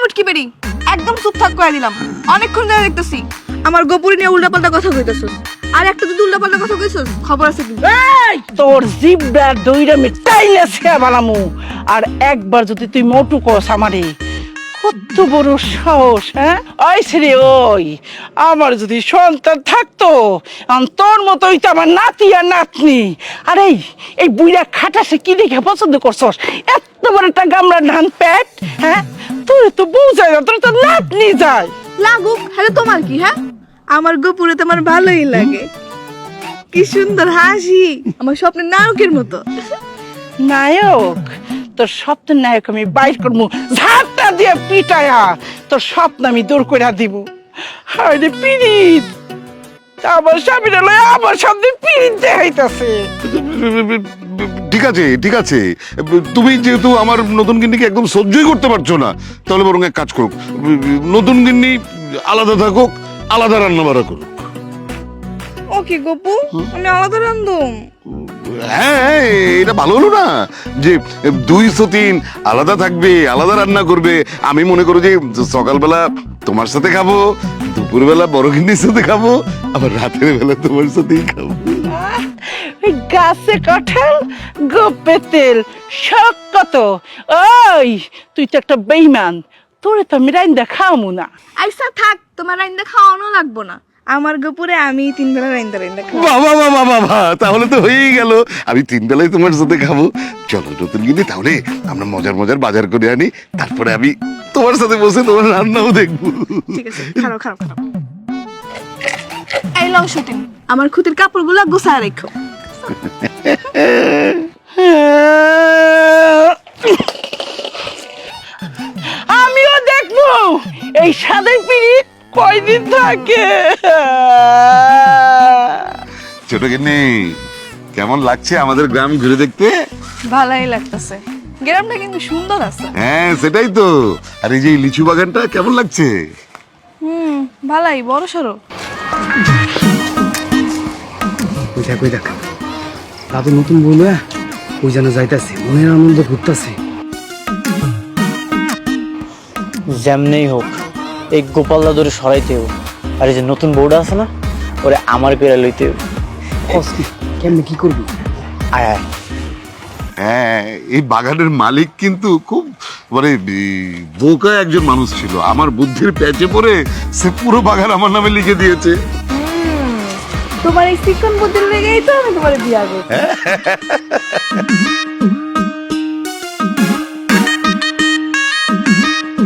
পুটকি বেরি একদম চুপ থাক করে দিলাম। অনেকক্ষণ ধরে দেখতেছি আমার গোপুরি নিয়ে উল্টাপাল্টা কথা কইতেছস। আর একটা যদি উল্টাপাল্টা কথা কইছস খবর আছে কিন্তু। এই তোর জিব্বার দইরা মিটাইলে সে বানামু। আর একবার যদি তুই মোটু কস আমারে, কত বড় সাহস! হ্যাঁ ওই শ্রী ওই, আমার যদি সন্তান থাকতো তোর মতোই তো আমার নাতি আর নাতনি। আর এই বুইড়া খাটাসে কি দেখে পছন্দ করছস? এত বড় একটা গামড়া ধান পেট। হ্যাঁ তোর তো বউ যায় না, তোর তো নাতনি যায়। লাগুক হ্যাঁ তোমার কি? হ্যাঁ আমার গোপুরে তো আমার ভালোই লাগে। কি সুন্দর হাসি, আমার স্বপ্নের নায়কের মতো। নায়ক? তোর স্বপ্নের নায়ক আমি বাইর করবো ঝাঁটা দিয়ে পিটায়া, তোর স্বপ্ন আমি দূর করে দিব। আরে পিরিত, আমার স্বামীরা লয় আমার সামনে পিরিত দেখাইতাছে। ঠিক আছে ঠিক আছে, তুমি যেহেতু আমার নতুন গিন্নিকে একদম সহ্যই করতে পারছো না, তাহলে বরং এক কাজ করুক, নতুন গিন্নি আলাদা থাকুক, আলাদা রান্না বাড়া করুক। ওকে গোপু, আমি আলাদা রান্ধুম। হ্যাঁ এটা ভালো হলো না যে দুই সতীন আলাদা থাকবে, আলাদা রান্না করবে। আমি মনে করো যে সকালবেলা তোমার সাথে খাবো, দুপুরবেলা বড় গিন্নির সাথে খাবো, আবার রাতের বেলা তোমার সাথেই খাবো। ওই গাছে কাঁঠাল গোপে তেল, শখ কত! ওই তুই তো একটা বেইমান, তোরে তো আমি রাইন্দা খাওয়ামু না। আইসা থাক, তোমার রাইন্দা খাওয়ানো লাগবো না। আমার গোপুরে আমি 3 বেলা রাইন্দা খাবো। বাবা বাবা বাবা, তাহলে তো হয়েই গেল, আমি 3 বেলায় তোমার সাথে খাবো। চলো নতুন গিন্নি, তাহলে আমরা মজার মজার বাজার করে আনি, তারপরে আমি তোমার সাথে বসে তোমার রান্নাও দেখবো। ঠিক আছে, খারাপ খারাপ খারাপ। এই লও শুটিং, আমার খুতির কাপড়গুলো গোছায় রাখো। আমিও দেখবো এই সাদাই পিড়িত কয়দিন থাকে। ছোট গিন্নি, কেমন লাগছে আমাদের গ্রাম ঘুরে দেখতে? ভালোই লাগতেছে, গ্রামটা কিন্তু সুন্দর আছে। হ্যাঁ সেটাই তো। আর এই যে এই লিচু বাগানটা কেমন লাগছে? ভালোই, বড় সড়ো। ওই দেখ দাদু নতুন বউ না, ওই যেন যাইতাছে, মনের আনন্দ ঘুরতাছে। যেমনেই হোক এই গোপাল দাদুরে সরাইতে হোক, আর এই যে নতুন বউটা আছে না, ওরে আমার পেরা লইতে হোক। কেমনে কি করবি? আয় আয়। হ্যাঁ এই বাগানের মালিক কিন্তু খুব মানে বোকা একজন মানুষ ছিল। আমার বুদ্ধির প্যাচে পড়ে সে পুরো বাগান আমার নামে লিখে দিয়েছে। তোমার এই চিকন বুদ্ধির লেগেই তো আমি তোমার বিয়া করব।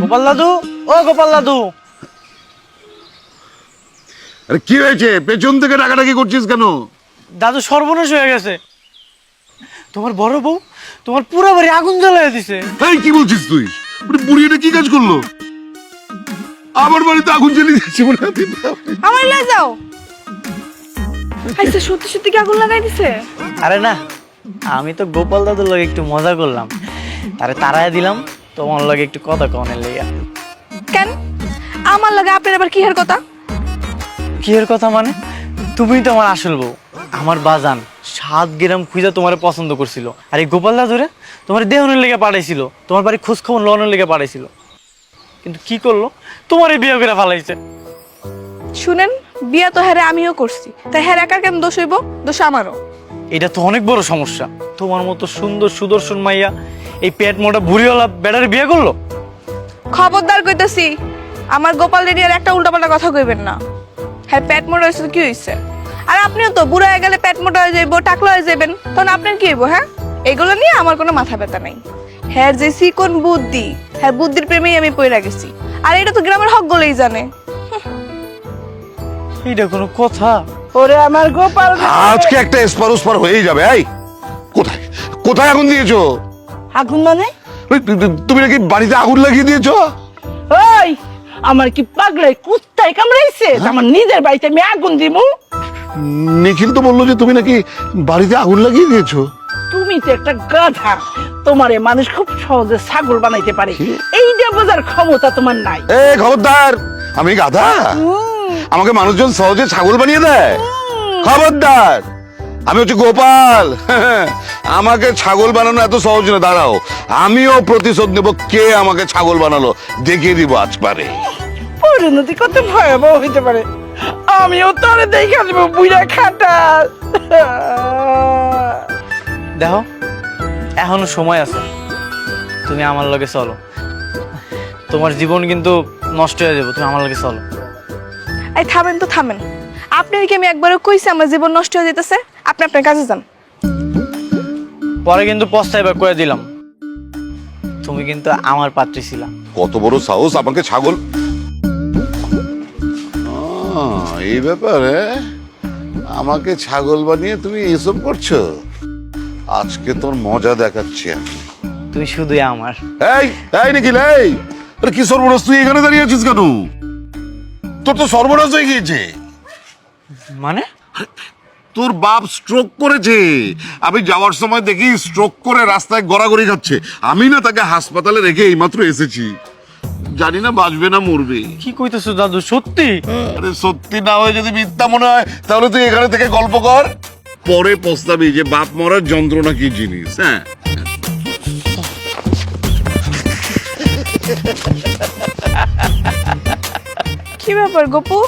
গোপাল দাদু, ও গোপাল দাদু। আরে কি হয়েছে? পেছন থেকে ডাকাডাকি করছিস কেন? দাদু সর্বনাশ হয়ে গেছে, তোমার বড় বউ তোমার পুরো বাড়ি আগুন জ্বালিয়ে দিছে। এই কি বলছিস তুই? বুড়ি এটা কি কাজ করলো? আমার বাড়িতে আগুন জ্বালিয়ে দিয়েছে বলে? আমার লয়ে যাও। আচ্ছা সত্যি সত্যি কি আগুন লাগাই দিছে? আরে না, আমি তো গোপাল দাদুর লগে একটু মজা করলাম, তারে তারায় দিলাম তোমার লগে একটু কথা কনের লেগে। কেন আমার লাগে আপনার আবার কিহের কথা? কিয়ের কথা মানে? তুমি তো আমার আসল বউ, আমার বাজান 7 গ্রাম খুঁজা তোমার পছন্দ করছিল। আর এই গোপাল দাদুরে তোমার দেহনের লেগে পাঠাইছিল, তোমার বাড়ি খোঁজ খবর লনের লেগে পাঠাইছিল। কিন্তু কি করলো, তোমার এই বিয়ে করে ফালাইছে। শুনেন, বিয়া তো হ্যারে আমিও করছি, তাই হ্যার একার কেন দোষ হইব? দোষ আমারও। এটা তো অনেক বড় সমস্যা। তোমার মতো সুন্দর সুদর্শন মাইয়া এই পেট মোটা ভুড়িওয়ালা বেটারে বিয়ে করলো। খবরদার কইতাছি, আমার গোপাল রেডি আর একটা উল্টাপাল্টা কথা কইবেন না। হ্যাঁ পেট মোটা হয়েছে তো কি হয়েছে? আর আপনিও তো বুড়া হয়ে গেলে পেট মোটা হয়ে যাইব, টাকলা হয়ে যাবেন, তখন আপনার কি হইব? হ্যাঁ এগুলো নিয়ে আমার কোনো মাথা ব্যথা নাই। হ্যাঁ যে চিকন বুদ্ধি, হ্যাঁ বুদ্ধির প্রেমেই আমি পইরা গেছি। আর এটা তো গ্রামের হক গলেই জানে। এইটা কোনো কথা? ওরে আমার গোপাল, আজকে একটা এসপার ওসপার হয়েই যাবে। এই কোথায় কোথায় আগুন দিয়েছো? আগুন মানে? তুমি নাকি বাড়িতে আগুন লাগিয়ে দিয়েছো? ওই আমার কি পাগলাই কুত্তায় কামড়াইছে? আমার নিজের বাড়িতে আমি আগুন দিব? নিখিল তো বললো যে তুমি নাকি বাড়িতে আগুন লাগিয়ে দিয়েছো। তুমি তো একটা গাধা, তোমারে মানুষ খুব সহজে ছাগল বানাইতে পারে, এইটা বোঝার ক্ষমতা তোমার নাই। এ খবরদার, আমি গাধা? আমাকে মানুষজন সহজে ছাগল বানিয়ে দেয়? খবরদার। আমি হচ্ছে গোপাল। আমাকে ছাগল বানানো এত সহজ না, দাঁড়াও আমিও প্রতিশোধ নেব। কে আমাকে ছাগল বানালো দেখিয়ে দিব আজবারে। পরিণতি কত ভয়াবহ হইতে পারে, আমিও তোরে দেখে নেব বুইরা খাটা। দেখো এখনো সময় আছে, তুমি আমার লগে চলো, তোমার জীবন কিন্তু নষ্ট হয়ে যাবে, তুমি আমার লগে চলো। এই থামেন তো থামেন, আপনার কি আমি একবারও কইছি আমার জীবন নষ্ট হয়ে যেতেছে? আপনি আপনার কাজে যান। পরে কিন্তু পস্তাইবা কয়ে দিলাম, তুমি কিন্তু আমার পাত্রী ছিলা। কত বড় সাহস আমাকে ছাগল। এই ব্যাপারে আমাকে ছাগল বানিয়ে তুমি এসব করছো? আজকে তোর মজা দেখাচ্ছি আমি। তুই শুধুই আমার। এই এই নিখিল, এই আরে কি সর্বনাশ, তুই এখানে দাঁড়িয়ে আছিস কেন? তোর তো সর্বনাশ হয়ে গিয়েছে। মানে তোর বাপ স্ট্রোক করেছে। আমি যাওয়ার সময় দেখি স্ট্রোক করে রাস্তায় গড়াগড়ি খাচ্ছে। আমি না তাকে হাসপাতালে রেখে এইমাত্র এসেছি। জানি না বাঁচবে না মরবে। কি কইতেছো দাদু, সত্যি? আরে সত্যি না হয়ে যদি মিথ্যা মনে হয় তাহলে তুই এখানে থেকে গল্প কর, পরে পস্তাবি যে বাপ মরার যন্ত্রণা কি জিনিস। হ্যাঁ, কি ব্যাপার গপু,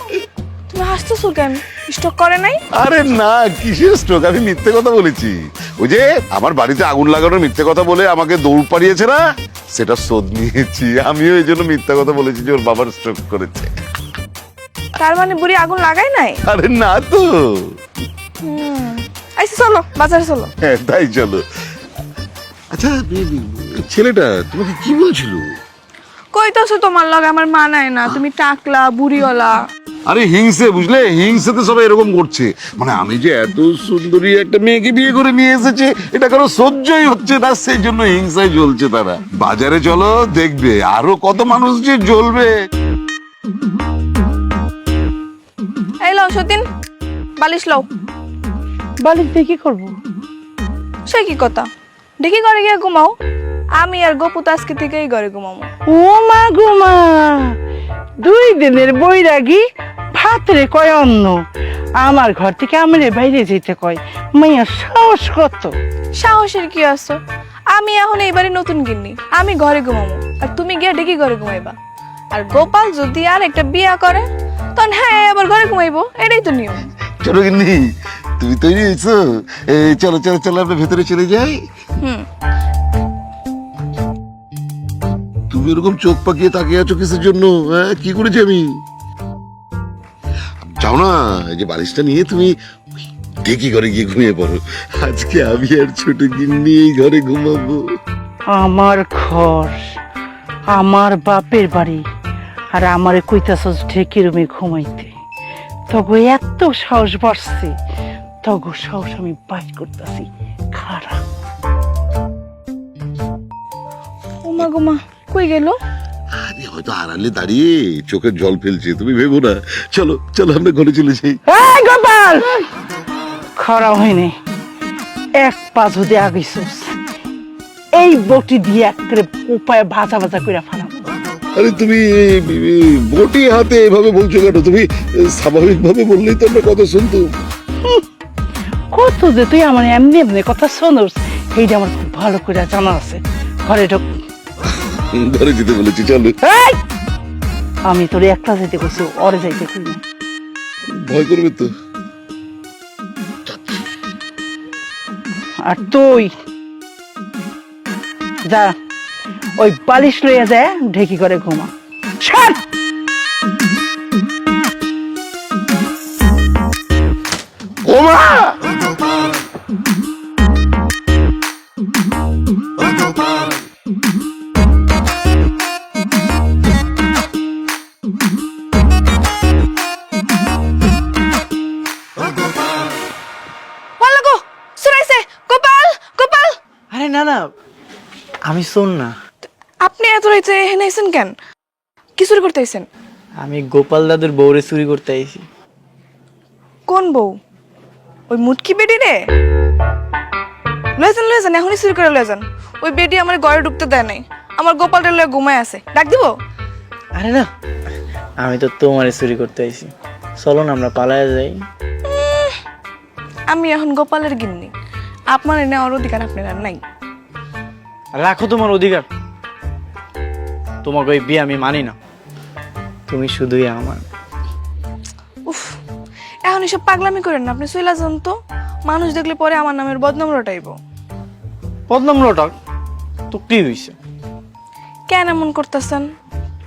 তুমি হাসতেছো কেন? স্টক করে নাই? আরে না, কিসের স্ট্রোক? আমি মিথ্যে কথা বলেছি। ওই যে আমার বাড়িতে আগুন লাগানোর মিথ্যে কথা বলে আমাকে দৌড় পাড়িয়েছে না, সেটা শোধ নিয়েছি। আমিও এই জন্য মিথ্যা কথা বলেছি যে ওর বাবার স্ট্রোক করেছে। তার মানে বুড়ি আগুন লাগাই নাই? আরে না তো। আইসি চলো বাজারে চলো। হ্যাঁ তাই চলো। আচ্ছা ছেলেটা তোমাকে কি বলছিল? কইতাছো তোমার লগে আমার মানায় না, তুমি টাকলা বুড়িওয়ালা। আরে হিংসে, বুঝলে, হিংসেতে সবাই এরকম করছে। মানে আমি যে এত সুন্দরী একটা মেয়েকে বিয়ে করে নিয়ে এসেছে এটা কারো সহ্যই হচ্ছে না, সেই জন্য হিংসায় জ্বলছে তারা। বাজারে চলো, দেখবে আরো কত মানুষ যে জ্বলবে। এই লও সতীন, বালিশ লও। বালিশ দিয়ে কি করবো? সে কি কথা, দেখি ঘরে গিয়ে ঘুমাও। আমি আর গপু তো আজকে থেকেই ঘরে ঘুমাবো। ও মা গো মা, 2 দিনের বৈরাগী ভাতরে কয় অন্ন, আমার ঘর থেকে আমরে বাইরে যেতে কয়। মাইয়া সাহস কত! সাহসের কি আছে? আমি এখন এইবারে নতুন গিন্নি, আমি ঘরে ঘুমাবো আর তুমি গিয়ে ডেকে ঘরে ঘুমাইবা। আর গোপাল যদি আর একটা বিয়া করে তখন হ্যাঁ আবার ঘরে ঘুমাইবো, এটাই তো নিয়ম। চলো গিন্নি, তুমি তৈরি হয়েছো? চলো চলো চলো, আমরা ভেতরে চলে যাই। হুম, তুমি এরকম চোখ পাকিয়ে তাকিয়ে আছো কিসের জন্য? হ্যাঁ, কি করেছি আমি? যাও না, এই যে বালিশটা নিয়ে তুমি দেখি ঘরে গিয়ে ঘুমিয়ে পড়ো। আজকে আমি আর ছোট গিন্নি এই ঘরে ঘুমাবো। আমার ঘর, আমার বাপের বাড়ি, আর আমারে কইতাছস ঢেকি রুমে ঘুমাইতে। তগো এত সাহস বাড়ছে, তগো সাহস আমি বাইর করতেছি। খারাপ ওমা গোমা কই গেল? আরে হয়তো আড়ালে দাঁড়িয়ে চোখের জল ফেলছে, তুমি ভেবো না। চলো চলো, আমরা ঘরে চলে যাই। এই গোপাল, খরা হয়নি, এক পা যদি আগিছস এই বটি দিয়ে একবারে উপায় ভাজা ভাজা করে ফেলাম। আরে তুমি বটি হাতে এভাবে বলছো কেন? তুমি স্বাভাবিক ভাবে বললেই তো আমরা কথা শুনতো। কত যে তুই আমার এমনি এমনি কথা শোনস, এইটা আমার খুব ভালো করে জানা আছে। ঘরে ঢোক। ঘরে যেতে বলেছি, চলো। এই, আমি তোর একলা যেতে কইছি, ওরে যাইতে কই না। ভয় করবে তো। আর তুই যা, ওই বালিশ লইয়া যায় ঢেকি করে ঘুমা। ছাড়। ওমা! ভালো গো, শুনাইছে গোপাল গোপাল। আরে না না, আমি শোন না। আপনি এত রাইতে এখানে আইছেন কেন? কি চুরি করতে আইছেন? আমি গোপাল দাদুর বউরে চুরি করতে আইছি। কোন বউ? ওই মুটকি বেডি রে? লয়ে যান, এখনই চুরি করে লয়ে যান। ওই বেডি আমার ঘরে ঢুকতে দেয় নাই, আমার গোপালটা লয়ে ঘুমায় আছে। ডাক দিব? আরে না, আমি তো তোমারে চুরি করতে আইছি। চলো না আমরা পালায়া যাই। আমি এখন গোপালের গিন্নি, আপনার নেওয়ার অধিকার আপনার আর নাই। রাখো তোমার অধিকার, তোমাকে ওই বিয়ে আমি মানি না, তুমি শুধুই আমার। উফ, এখন এসব পাগলামি করেন না, আপনি চইলা যান তো। মানুষ দেখলে পরে আমার নামের বদনাম রটাইব। বদনাম লটক তো কি হয়েছে? কেন এমন করতেছেন?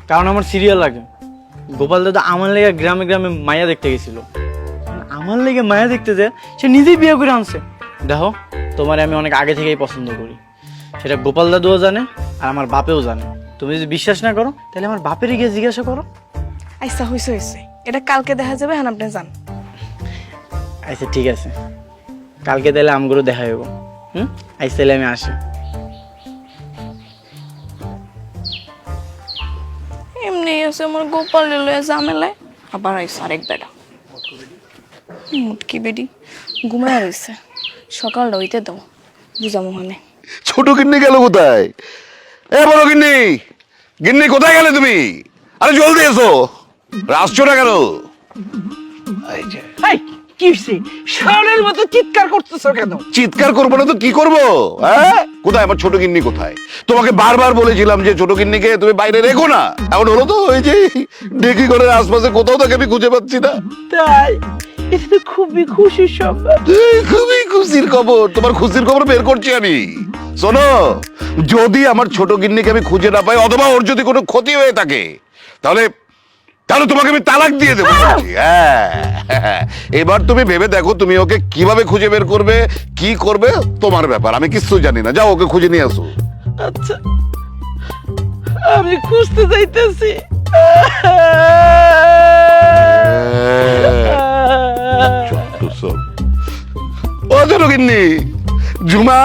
কারণ আমার সিরিয়াল লাগে। গোপাল দাদা আমার লেগে গ্রামে গ্রামে মায়া দেখতে গেছিল, আমার লেগে মায়া দেখতে যায় সে নিজেই বিয়ে করে আনছে। দেখো, তোমার আমি অনেক আগে থেকেই পছন্দ করি, সেটা গোপাল দাদুও জানে আর আমার বাপেও জানে। তুমি যদি বিশ্বাস না করো তাহলে আমার বাপেরই গিয়ে জিজ্ঞাসা করো। আচ্ছা হইছে হইছে, এটা কালকে দেখা যাবে, হ্যাঁ আপনি যান। আচ্ছা ঠিক আছে, কালকে তাহলে আমগুলো দেখা হইব। আজ তাহলে আমি আসি। এমনি আছে আমার গোপাল লয়ে ঝামেলায়, আবার আইসা আরেক বেটা মুটকি বেডি ঘুমায় রইছে। সকালটা হইতে দাও, বুঝামো মানে। ছোট গিন্নি গেল কোথায়? এ বড় গিন্নি, গিন্নি কোথায় গেলে তুমি? আরে জলদি এসো, আসছো না কেন? এই যে, এই, কি হইছে? শাওনের মতো চিৎকার করতেছো কেন? চিৎকার করবো না তো কি করবো? হ্যাঁ, কোথায় আমার ছোট গিন্নি কোথায়? তোমাকে বারবার বলেছিলাম যে ছোট গিন্নিকে তুমি বাইরে রেখো না। এখন হলো তো ওই যে ডেকি ঘরের আশপাশে কোথাও তাকে আমি খুঁজে পাচ্ছি না। তাই? এটা তো খুবই খুশির সংবাদ। খুবই খুশির খবর, তোমার খুশির খবর বের করছি আমি। শোনো, যদি আমার ছোট গিন্নিকে আমি খুঁজে না পাই অথবা ওর যদি কোনো ক্ষতি হয়ে থাকে, তাহলে তাহলে তোমাকে আমি তালাক দিয়ে দেবো বলছি। হ্যাঁ, এবার তুমি ভেবে দেখো তুমি ওকে কিভাবে খুঁজে বের করবে, কি করবে, তোমার ব্যাপার, আমি কিচ্ছু জানি না। যাও ওকে খুঁজে নিয়ে আসো। আচ্ছা, আমি খুঁজতে যাইতেছি। ও ছোট গিন্নি, ঝুমা।